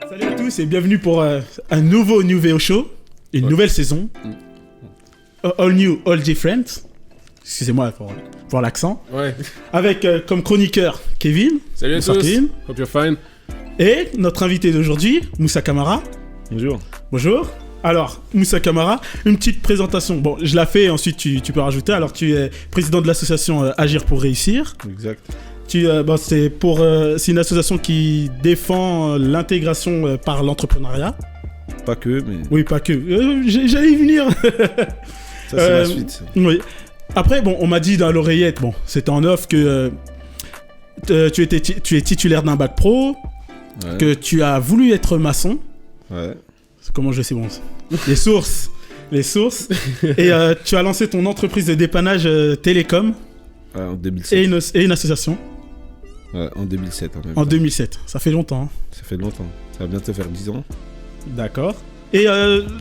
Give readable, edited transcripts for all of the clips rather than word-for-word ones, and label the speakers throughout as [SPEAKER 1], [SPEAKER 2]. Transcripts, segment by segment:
[SPEAKER 1] Salut à tous et bienvenue pour un nouveau Nuvéo Show, une nouvelle saison. All new, all different. Excusez-moi pour l'accent.
[SPEAKER 2] Ouais.
[SPEAKER 1] Avec comme chroniqueur Kevin.
[SPEAKER 2] Salut à tous.
[SPEAKER 1] Kevin.
[SPEAKER 2] Hope you're fine.
[SPEAKER 1] Et notre invité d'aujourd'hui, Moussa Camara.
[SPEAKER 3] Bonjour.
[SPEAKER 1] Bonjour. Alors, Moussa Camara, une petite présentation. Bon, je la fais, ensuite tu peux rajouter. Alors, tu es président de l'association Agir pour réussir.
[SPEAKER 3] Exact.
[SPEAKER 1] C'est une association qui défend l'intégration par l'entrepreneuriat.
[SPEAKER 3] Pas que, mais
[SPEAKER 1] Oui, pas que. J'allais y venir.
[SPEAKER 3] ça, c'est la suite.
[SPEAKER 1] Oui. Après, bon, on m'a dit dans l'oreillette, bon, c'était en off que tu es titulaire d'un bac pro,
[SPEAKER 3] Ouais.
[SPEAKER 1] que tu as voulu être maçon.
[SPEAKER 3] Ouais.
[SPEAKER 1] Comment je sais bon les sources. Et tu as lancé ton entreprise de dépannage télécom
[SPEAKER 3] Ouais, en 2007.
[SPEAKER 1] et une association
[SPEAKER 3] Ouais, en 2007. En, même
[SPEAKER 1] en
[SPEAKER 3] temps.
[SPEAKER 1] 2007. Ça fait longtemps. Hein.
[SPEAKER 3] Ça fait longtemps. Ça va bientôt faire 10 ans.
[SPEAKER 1] D'accord. Et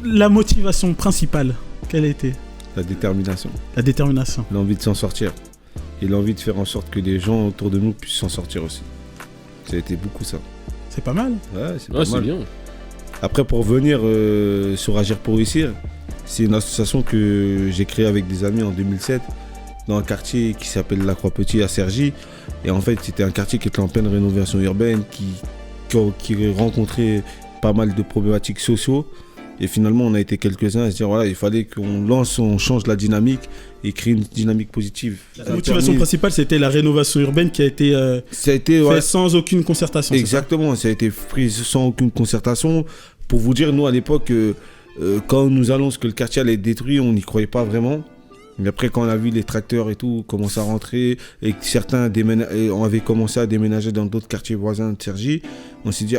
[SPEAKER 1] la motivation principale, quelle a été?
[SPEAKER 3] La détermination.
[SPEAKER 1] La détermination.
[SPEAKER 3] L'envie de s'en sortir. Et l'envie de faire en sorte que les gens autour de nous puissent s'en sortir aussi. Ça a été beaucoup ça.
[SPEAKER 1] C'est pas mal.
[SPEAKER 3] Ouais, c'est
[SPEAKER 2] Ouais,
[SPEAKER 3] pas
[SPEAKER 2] c'est
[SPEAKER 3] mal.
[SPEAKER 2] bien.
[SPEAKER 3] Après, pour revenir sur Agir pour réussir, c'est une association que j'ai créée avec des amis en 2007 dans un quartier qui s'appelle La Croix-Petit à Cergy. Et en fait, c'était un quartier qui était en pleine rénovation urbaine, qui rencontrait pas mal de problématiques sociaux. Et finalement, on a été quelques-uns à se dire, voilà, il fallait on change la dynamique et créer une dynamique positive.
[SPEAKER 1] La motivation principale, c'était la rénovation urbaine qui a été
[SPEAKER 3] Ça a été,
[SPEAKER 1] faite
[SPEAKER 3] ouais,
[SPEAKER 1] sans aucune concertation. c'est ça?
[SPEAKER 3] exactement, ça a été pris sans aucune concertation. Pour vous dire, nous, à l'époque, quand on nous annonce que le quartier allait être détruit, on n'y croyait pas vraiment. Mais après, quand on a vu les tracteurs et tout commencer à rentrer et que certains avaient commencé à déménager dans d'autres quartiers voisins de Cergy, on s'est dit,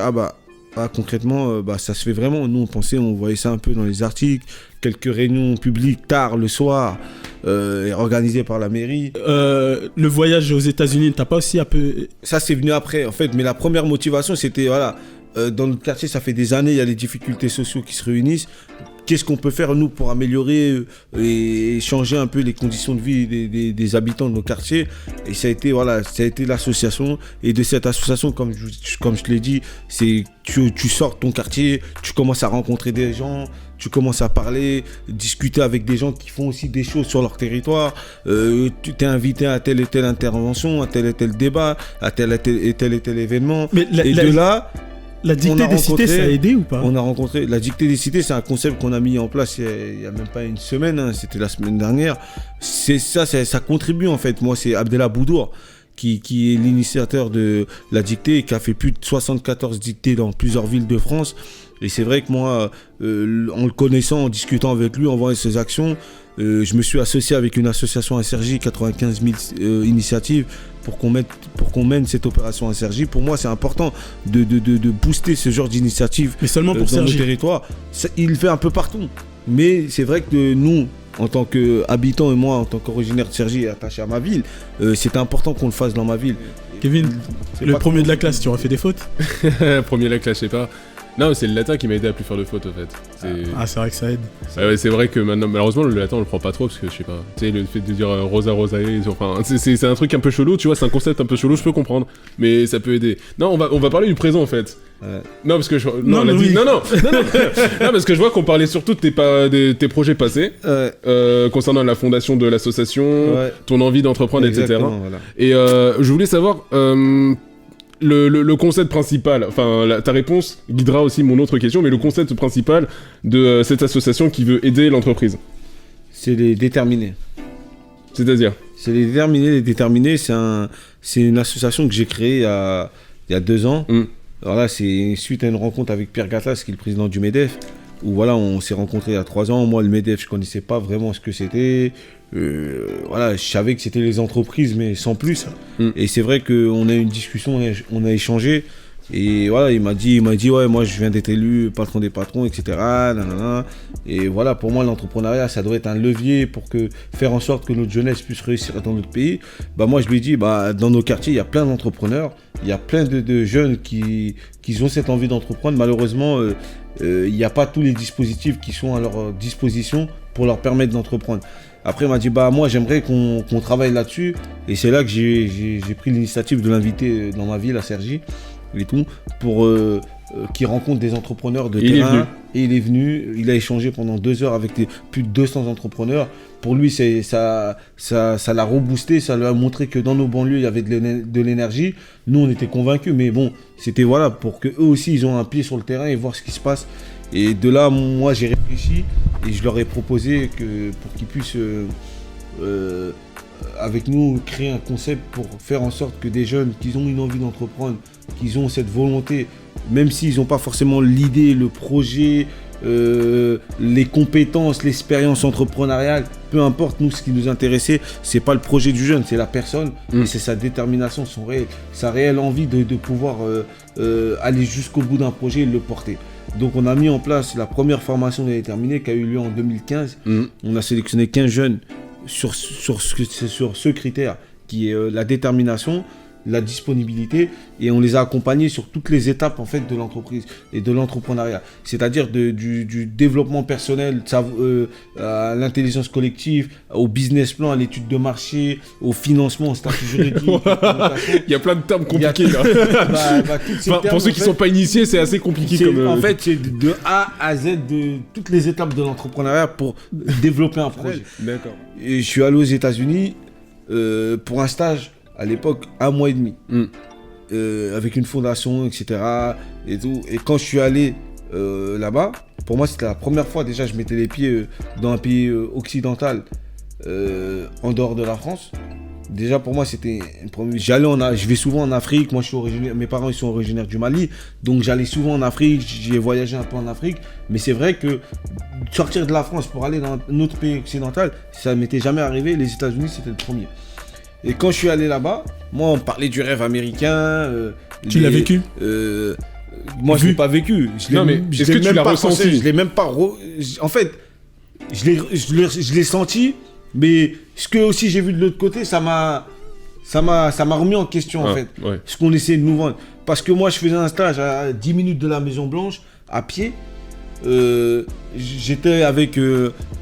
[SPEAKER 3] concrètement, ça se fait vraiment. Nous, on voyait ça un peu dans les articles, quelques réunions publiques tard le soir, organisées par la mairie.
[SPEAKER 1] Le voyage aux États-Unis ne t'a pas aussi un peu.
[SPEAKER 3] Ça, c'est venu après, en fait. Mais la première motivation, c'était, voilà, dans notre quartier, ça fait des années, il y a des difficultés sociales qui se réunissent. Qu'est-ce qu'on peut faire, nous, pour améliorer et changer un peu les conditions de vie des habitants de nos quartiers? Et ça a été l'association. Et de cette association, comme je l'ai dit, c'est tu sors de ton quartier, tu commences à rencontrer des gens, tu commences à parler, discuter avec des gens qui font aussi des choses sur leur territoire. Tu t'es invité à telle et telle intervention, à tel et tel débat, à tel et tel événement.
[SPEAKER 1] Mais
[SPEAKER 3] de là...
[SPEAKER 1] La dictée des cités, ça a aidé ou pas?
[SPEAKER 3] On a rencontré la dictée des cités, c'est un concept qu'on a mis en place il y a même pas une semaine, hein, c'était la semaine dernière. Ça contribue en fait. Moi, c'est Abdellah Boudour qui est l'initiateur de la dictée et qui a fait plus de 74 dictées dans plusieurs villes de France. Et c'est vrai que moi, en le connaissant, en discutant avec lui, en voyant ses actions, je me suis associé avec une association à Cergy, 95 000 initiatives, pour qu'on mène cette opération à Cergy. Pour moi, c'est important de booster ce genre d'initiative.
[SPEAKER 1] Mais seulement pour
[SPEAKER 3] dans
[SPEAKER 1] Cergy.
[SPEAKER 3] nos territoires. Il le fait un peu partout. Mais c'est vrai que nous, en tant qu'habitants et moi, en tant qu'originaire de Cergy et attaché à ma ville, c'est important qu'on le fasse dans ma ville.
[SPEAKER 1] Kevin,
[SPEAKER 3] C'est
[SPEAKER 1] le
[SPEAKER 3] pas
[SPEAKER 1] premier
[SPEAKER 3] trop-
[SPEAKER 1] de la classe, tu aurais fait des fautes?
[SPEAKER 2] Premier là, je sais pas. Non, c'est le latin qui m'a aidé à plus faire de fautes, en fait.
[SPEAKER 1] Ah, c'est vrai que ça aide.
[SPEAKER 2] Ouais, c'est vrai que maintenant, malheureusement, le latin, on le prend pas trop, parce que je sais pas. Tu sais, le fait de dire rosa rosae, enfin, c'est un truc un peu chelou, tu vois, c'est un concept un peu chelou, je peux comprendre. Mais ça peut aider. Non, on va parler du présent, en fait.
[SPEAKER 3] Ouais.
[SPEAKER 2] Non, parce que
[SPEAKER 1] Non, mais oui.
[SPEAKER 2] non, parce que je vois qu'on parlait surtout de tes projets passés, concernant la fondation de l'association,
[SPEAKER 3] Ouais.
[SPEAKER 2] ton envie d'entreprendre, etc.
[SPEAKER 3] Exactement, voilà.
[SPEAKER 2] Et je voulais savoir, le concept principal, enfin ta réponse guidera aussi mon autre question, mais le concept principal de cette association qui veut aider l'entreprise.
[SPEAKER 3] C'est les déterminés.
[SPEAKER 2] C'est-à-dire
[SPEAKER 3] Les déterminés, c'est une association que j'ai créée il y a 2 ans. Alors là, c'est suite à une rencontre avec Pierre Gatlas, qui est le président du MEDEF, où voilà, on s'est rencontrés il y a 3 ans. Moi, le MEDEF, je connaissais pas vraiment ce que c'était. Voilà, je savais que c'était les entreprises, mais sans plus. Et c'est vrai qu'on a eu une discussion, on a échangé. Et voilà, il m'a dit, ouais, moi je viens d'être élu patron des patrons, etc. Nanana. Et voilà, pour moi, l'entrepreneuriat, ça doit être un levier pour faire en sorte que notre jeunesse puisse réussir dans notre pays. Moi, je lui ai dit, dans nos quartiers, il y a plein d'entrepreneurs, il y a plein de jeunes qui ont cette envie d'entreprendre. Malheureusement, il n'y a pas tous les dispositifs qui sont à leur disposition pour leur permettre d'entreprendre. Après, il m'a dit, moi, j'aimerais qu'on travaille là-dessus. Et c'est là que j'ai pris l'initiative de l'inviter dans ma ville, à Cergy, et tout, pour qui rencontre des entrepreneurs de
[SPEAKER 2] Et il est
[SPEAKER 3] terrain.
[SPEAKER 2] venu.
[SPEAKER 3] Et il est venu, il a échangé pendant 2 heures avec plus de 200 entrepreneurs. Pour lui, ça l'a reboosté, ça lui a montré que dans nos banlieues, il y avait de l'énergie. Nous, on était convaincus, mais bon, c'était voilà, pour qu'eux aussi, ils ont un pied sur le terrain et voir ce qui se passe. Et de là, moi, j'ai réfléchi et je leur ai proposé pour qu'ils puissent, avec nous, créer un concept pour faire en sorte que des jeunes qui ont une envie d'entreprendre, qu'ils ont cette volonté, même s'ils n'ont pas forcément l'idée, le projet, les compétences, l'expérience entrepreneuriale, peu importe, nous ce qui nous intéressait, c'est pas le projet du jeune, c'est la personne, et c'est sa détermination, sa réelle envie de pouvoir aller jusqu'au bout d'un projet et le porter. Donc on a mis en place la première formation de déterminée qui a eu lieu en 2015. On a sélectionné 15 jeunes sur ce critère qui est la détermination, la disponibilité, et on les a accompagnés sur toutes les étapes en fait de l'entreprise et de l'entrepreneuriat, c'est-à-dire du développement personnel à l'intelligence collective, au business plan, à l'étude de marché, au financement, au statut juridique.
[SPEAKER 2] Il y a plein de termes compliqués là.
[SPEAKER 3] Tous ces
[SPEAKER 2] Enfin,
[SPEAKER 3] termes,
[SPEAKER 2] pour ceux
[SPEAKER 3] en
[SPEAKER 2] qui
[SPEAKER 3] fait,
[SPEAKER 2] sont pas initiés, c'est assez compliqué comme.
[SPEAKER 3] en fait, c'est de A à Z de toutes les étapes de l'entrepreneuriat pour développer un projet.
[SPEAKER 2] D'accord.
[SPEAKER 3] Et je suis allé aux États-Unis pour un stage. À l'époque, 1 mois et demi, avec une fondation, etc. Et tout. Et quand je suis allé là-bas, pour moi, c'était la première fois déjà je mettais les pieds dans un pays occidental, en dehors de la France. Déjà pour moi, c'était une première. Je vais souvent en Afrique. Moi, mes parents ils sont originaires du Mali, donc j'allais souvent en Afrique. J'ai voyagé un peu en Afrique, mais c'est vrai que sortir de la France pour aller dans un autre pays occidental, ça ne m'était jamais arrivé. Les États-Unis, c'était le premier. Et quand je suis allé là-bas, moi, on parlait du rêve américain.
[SPEAKER 1] Tu l'as vécu
[SPEAKER 3] Moi, je ne l'ai pas vécu.
[SPEAKER 2] Non, mais est-ce que tu l'as ressenti ?
[SPEAKER 3] Je l'ai même pas... En fait, je l'ai senti, mais ce que aussi j'ai vu de l'autre côté, ça m'a remis en question, en fait.
[SPEAKER 2] Ouais.
[SPEAKER 3] Ce qu'on essayait de nous vendre. Parce que moi, je faisais un stage à 10 minutes de la Maison Blanche, à pied. J'étais avec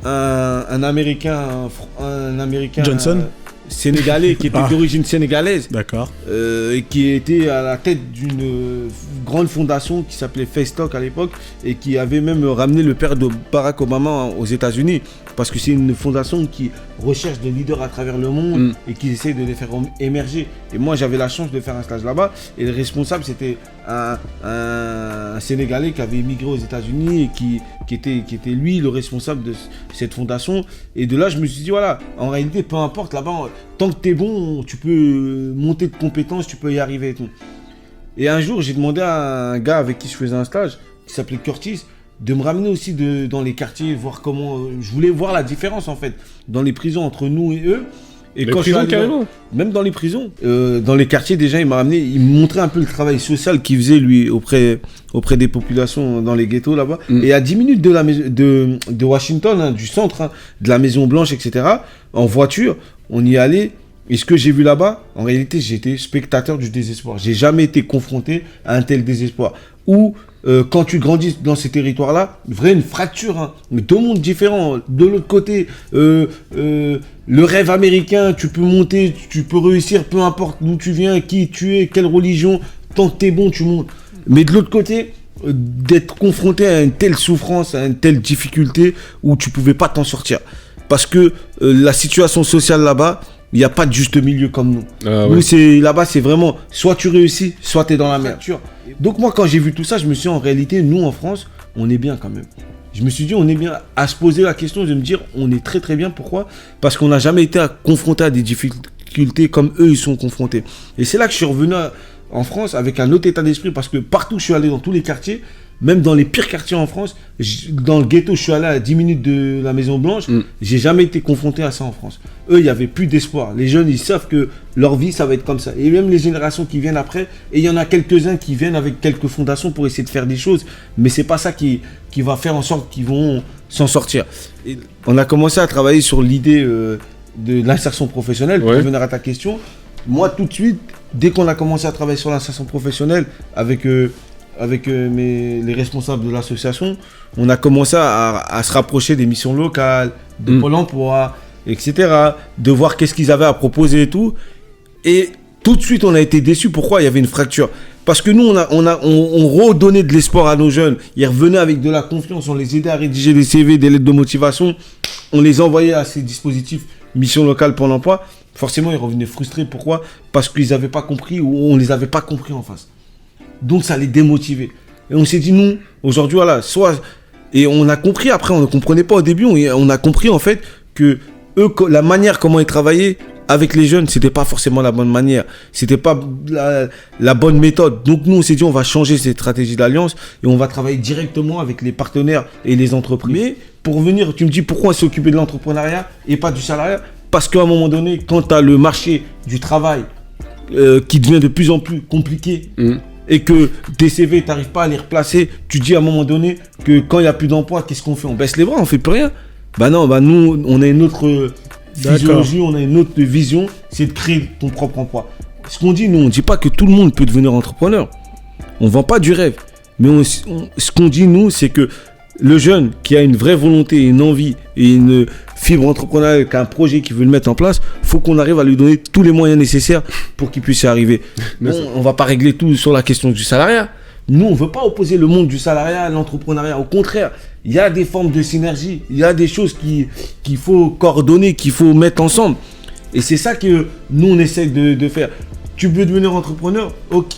[SPEAKER 3] un Américain...
[SPEAKER 1] Johnson
[SPEAKER 3] sénégalais qui était d'origine sénégalaise.
[SPEAKER 1] D'accord.
[SPEAKER 3] Et qui était à la tête d'une grande fondation qui s'appelait Facetalk à l'époque et qui avait même ramené le père de Barack Obama aux États-Unis parce que c'est une fondation qui recherche des leaders à travers le monde et qui essaie de les faire émerger. Et moi, j'avais la chance de faire un stage là-bas et le responsable, c'était un Sénégalais qui avait émigré aux États-Unis et qui était lui le responsable de cette fondation. Et de là, je me suis dit, voilà, en réalité, peu importe, là-bas, tant que tu es bon, tu peux monter de compétences, tu peux y arriver et tout. Et un jour, j'ai demandé à un gars avec qui je faisais un stage, qui s'appelait Curtis, de me ramener aussi dans les quartiers, voir comment... je voulais voir la différence, en fait, dans les prisons entre nous et eux. Et
[SPEAKER 2] les
[SPEAKER 3] quand
[SPEAKER 2] prisons,
[SPEAKER 3] je suis
[SPEAKER 2] carrément.
[SPEAKER 3] même dans les prisons, dans les quartiers déjà, il me montrait un peu le travail social qu'il faisait lui auprès des populations dans les ghettos là-bas. Et à 10 minutes de Washington, hein, du centre, hein, de la Maison Blanche, etc., en voiture, on y allait. Et ce que j'ai vu là-bas, en réalité, j'étais spectateur du désespoir. J'ai jamais été confronté à un tel désespoir. Ou quand tu grandis dans ces territoires-là, une fracture, hein, deux mondes différents. De l'autre côté, le rêve américain, tu peux monter, tu peux réussir, peu importe d'où tu viens, qui tu es, quelle religion, tant que t'es bon, tu montes. Mais de l'autre côté, d'être confronté à une telle souffrance, à une telle difficulté où tu pouvais pas t'en sortir. Parce que la situation sociale là-bas, il n'y a pas de juste milieu comme nous.
[SPEAKER 2] Ah,
[SPEAKER 3] nous,
[SPEAKER 2] ouais.
[SPEAKER 3] là-bas, c'est vraiment soit tu réussis, soit tu es dans la merde. Donc moi, quand j'ai vu tout ça, je me suis dit, en réalité, nous, en France, on est bien quand même. Je me suis dit, on est bien à se poser la question de me dire, on est très très bien. Pourquoi ? Parce qu'on n'a jamais été confronté à des difficultés comme eux, ils sont confrontés. Et c'est là que je suis revenu en France avec un autre état d'esprit, parce que partout, je suis allé dans tous les quartiers, même dans les pires quartiers en France, dans le ghetto, je suis allé à 10 minutes de la Maison Blanche, j'ai jamais été confronté à ça en France. Eux, il n'y avait plus d'espoir. Les jeunes, ils savent que leur vie, ça va être comme ça. Et même les générations qui viennent après, et il y en a quelques-uns qui viennent avec quelques fondations pour essayer de faire des choses, mais c'est pas ça qui va faire en sorte qu'ils vont s'en sortir. Et on a commencé à travailler sur l'idée de l'insertion professionnelle, pour revenir à ta question. Moi, tout de suite, dès qu'on a commencé à travailler sur l'insertion professionnelle, avec les responsables de l'association, on a commencé à se rapprocher des missions locales, de Pôle emploi, etc., de voir qu'est-ce qu'ils avaient à proposer et tout. Et tout de suite, on a été déçus. Pourquoi ? Il y avait une fracture. Parce que nous, on redonnait de l'espoir à nos jeunes. Ils revenaient avec de la confiance. On les aidait à rédiger des CV, des lettres de motivation. On les envoyait à ces dispositifs mission locale pour l'emploi. Forcément, ils revenaient frustrés. Pourquoi ? Parce qu'ils n'avaient pas compris ou on ne les avait pas compris en face. Donc, ça les démotivait. Et on s'est dit, nous, aujourd'hui, voilà, soit... Et on a compris, après, on ne comprenait pas au début. On a compris, en fait, que eux, la manière comment ils travaillaient avec les jeunes, c'était pas forcément la bonne manière. C'était pas la bonne méthode. Donc, nous, on s'est dit, on va changer cette stratégie d'alliance et on va travailler directement avec les partenaires et les entreprises. Mais, pour venir, tu me dis, pourquoi on s'est occupé de l'entrepreneuriat et pas du salariat ? Parce qu'à un moment donné, quand tu as le marché du travail qui devient de plus en plus compliqué et que tes CV, tu n'arrives pas à les replacer, tu dis à un moment donné que quand il n'y a plus d'emploi, qu'est-ce qu'on fait ? On baisse les bras, on ne fait plus rien. Bah non, bah nous, on a une autre physiologie, on a une autre vision, c'est de créer ton propre emploi. Ce qu'on dit, nous, on ne dit pas que tout le monde peut devenir entrepreneur. On ne vend pas du rêve. Mais ce qu'on dit, nous, c'est que le jeune qui a une vraie volonté, une envie et une fibre entrepreneuriale, qui a un projet qu'il veut le mettre en place, il faut qu'on arrive à lui donner tous les moyens nécessaires pour qu'il puisse y arriver. Bon, on ne va pas régler tout sur la question du salariat. Nous, on ne veut pas opposer le monde du salariat à l'entrepreneuriat. Au contraire, il y a des formes de synergie, il y a des choses qu'il faut coordonner, qu'il faut mettre ensemble. Et c'est ça que nous, on essaie de faire. Tu veux devenir entrepreneur ? Ok,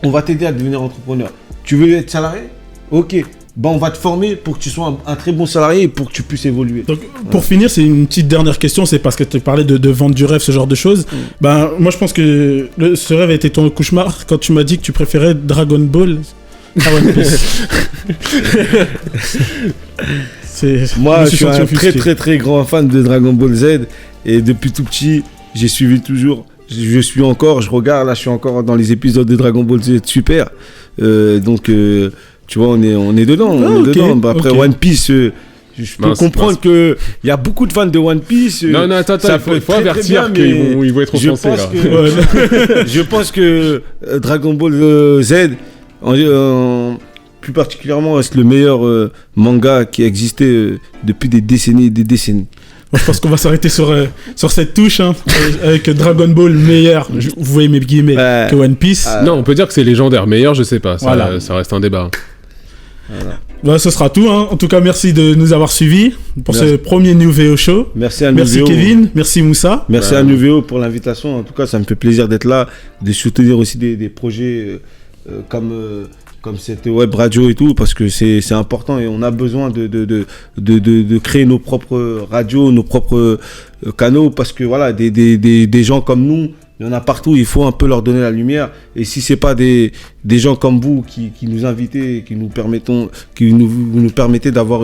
[SPEAKER 3] on va t'aider à devenir entrepreneur. Tu veux être salarié ? Ok. Ben, on va te former pour que tu sois un très bon salarié et pour que tu puisses évoluer.
[SPEAKER 1] Donc, pour finir, c'est une petite dernière question, c'est parce que tu parlais de vendre du rêve, ce genre de choses. Ben, moi, je pense que ce rêve a été ton cauchemar quand tu m'as dit que tu préférais Dragon Ball à One Piece.
[SPEAKER 3] Moi, je suis un très très grand fan de Dragon Ball Z et depuis tout petit, j'ai suivi toujours. Je suis encore, je regarde, là, je suis encore dans les épisodes de Dragon Ball Z Super. Tu vois, on est dedans. Dedans. Bah, après One Piece, je peux comprendre qu'il y a beaucoup de fans de One Piece.
[SPEAKER 2] Non, attends, il faut avertir qu'ils vont être offensés là.
[SPEAKER 3] Je pense que Dragon Ball Z, plus particulièrement, c'est le meilleur manga qui a existé depuis des décennies et des décennies.
[SPEAKER 1] Moi, je pense qu'on va s'arrêter sur cette touche, hein, avec Dragon Ball meilleur, vous voyez mes guillemets, que One Piece.
[SPEAKER 2] Non, on peut dire que c'est légendaire. Meilleur, je sais pas. Ça reste un débat.
[SPEAKER 1] Voilà. Bah, ce sera tout. Hein. En tout cas, merci de nous avoir suivis pour ce premier Nuveo Show.
[SPEAKER 3] Merci à
[SPEAKER 1] Merci
[SPEAKER 3] Nuveo.
[SPEAKER 1] Kevin, merci Moussa.
[SPEAKER 3] Merci à Nuveo pour l'invitation. En tout cas, ça me fait plaisir d'être là, de soutenir aussi des projets comme cette web radio et tout, parce que c'est important et on a besoin de créer nos propres radios, nos propres canaux, parce que voilà, des gens comme nous, il y en a partout, il faut un peu leur donner la lumière. Et si c'est pas des gens comme vous qui nous invitez, qui nous permettez d'avoir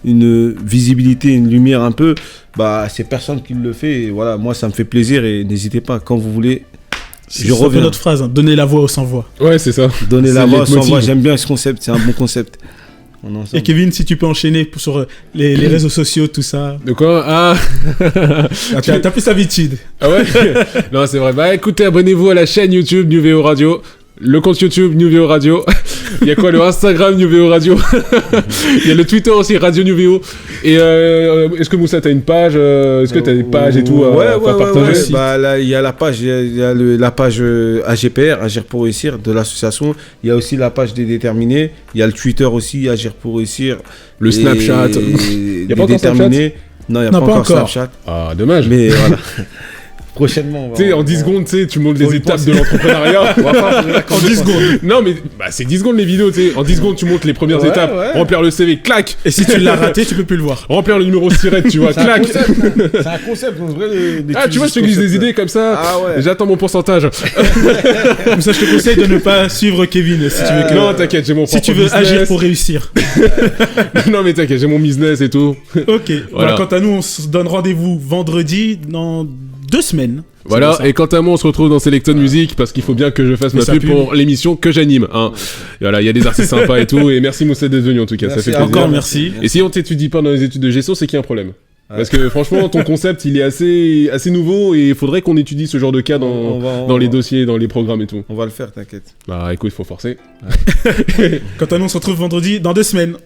[SPEAKER 3] une visibilité, une lumière un peu, bah c'est personne qui le fait. Et voilà, moi ça me fait plaisir et n'hésitez pas quand vous voulez.
[SPEAKER 1] Je reviens à notre phrase, hein, donner la voix aux sans voix.
[SPEAKER 2] Ouais, c'est ça.
[SPEAKER 3] Donner la voix aux sans voix, j'aime bien ce concept, c'est un bon concept.
[SPEAKER 1] Et Kevin, si tu peux enchaîner sur les réseaux sociaux, tout ça.
[SPEAKER 2] De quoi ?
[SPEAKER 1] T'as plus l'habitude.
[SPEAKER 2] Ah ouais. Non, c'est vrai. Bah écoutez, abonnez-vous à la chaîne YouTube Nuveo Radio. Le compte YouTube Nuveo Radio. Il y a quoi, le Instagram Nuveo Radio. Il y a le Twitter aussi, Radio Nuveo. Et est-ce que Moussa, t'as une page est-ce que t'as des pages et tout à partager?
[SPEAKER 3] Ouais. Bah, là, il y a la page, la page AGPR, Agir pour réussir, de l'association. Il y a aussi la page des déterminés. Il y a le Twitter aussi, Agir pour réussir.
[SPEAKER 2] Le Snapchat. Il n'y a pas encore Snapchat?
[SPEAKER 3] Non, il n'y a pas encore Snapchat.
[SPEAKER 2] Ah, dommage.
[SPEAKER 3] Mais voilà. Prochainement.
[SPEAKER 2] Tu sais, en 10 secondes, tu montres les étapes de l'entrepreneuriat.
[SPEAKER 1] En 10 secondes.
[SPEAKER 2] Non, mais c'est 10 secondes les vidéos, tu sais. En 10 secondes, tu montres les premières étapes. Ouais. Remplir le CV, clac.
[SPEAKER 1] Et si tu l'as raté, tu peux plus le voir.
[SPEAKER 2] Remplir le numéro SIRET, tu vois, clac.
[SPEAKER 3] C'est un concept, on devrait
[SPEAKER 2] tu vois, je te glisse des idées comme ça.
[SPEAKER 3] Ah ouais.
[SPEAKER 2] J'attends mon pourcentage.
[SPEAKER 1] Comme ça, je te conseille de ne pas suivre Kevin si tu veux que...
[SPEAKER 2] Non, t'inquiète, j'ai mon
[SPEAKER 1] si tu veux
[SPEAKER 2] business.
[SPEAKER 1] agir pour réussir.
[SPEAKER 2] Non, mais t'inquiète, j'ai mon business et tout.
[SPEAKER 1] Ok. Voilà. Quant à nous, on se donne rendez-vous vendredi dans 2 semaines.
[SPEAKER 2] Voilà, et quant à moi, on se retrouve dans Selecton Music parce qu'il faut bien que je fasse ma pub pour l'émission que j'anime. Hein. Et voilà, il y a des artistes sympas et tout. Et merci Moussa d'être venu en tout cas,
[SPEAKER 3] merci,
[SPEAKER 2] ça fait plaisir.
[SPEAKER 1] Encore merci.
[SPEAKER 2] Et si on t'étudie pas dans les études de gestion, c'est qu'il y a un problème. Parce que franchement, ton concept, il est assez nouveau et il faudrait qu'on étudie ce genre de cas dans les dossiers, dans les programmes et tout.
[SPEAKER 3] On va le faire, t'inquiète.
[SPEAKER 2] Bah écoute, il faut forcer.
[SPEAKER 1] Quant à nous, on se retrouve vendredi dans 2 semaines.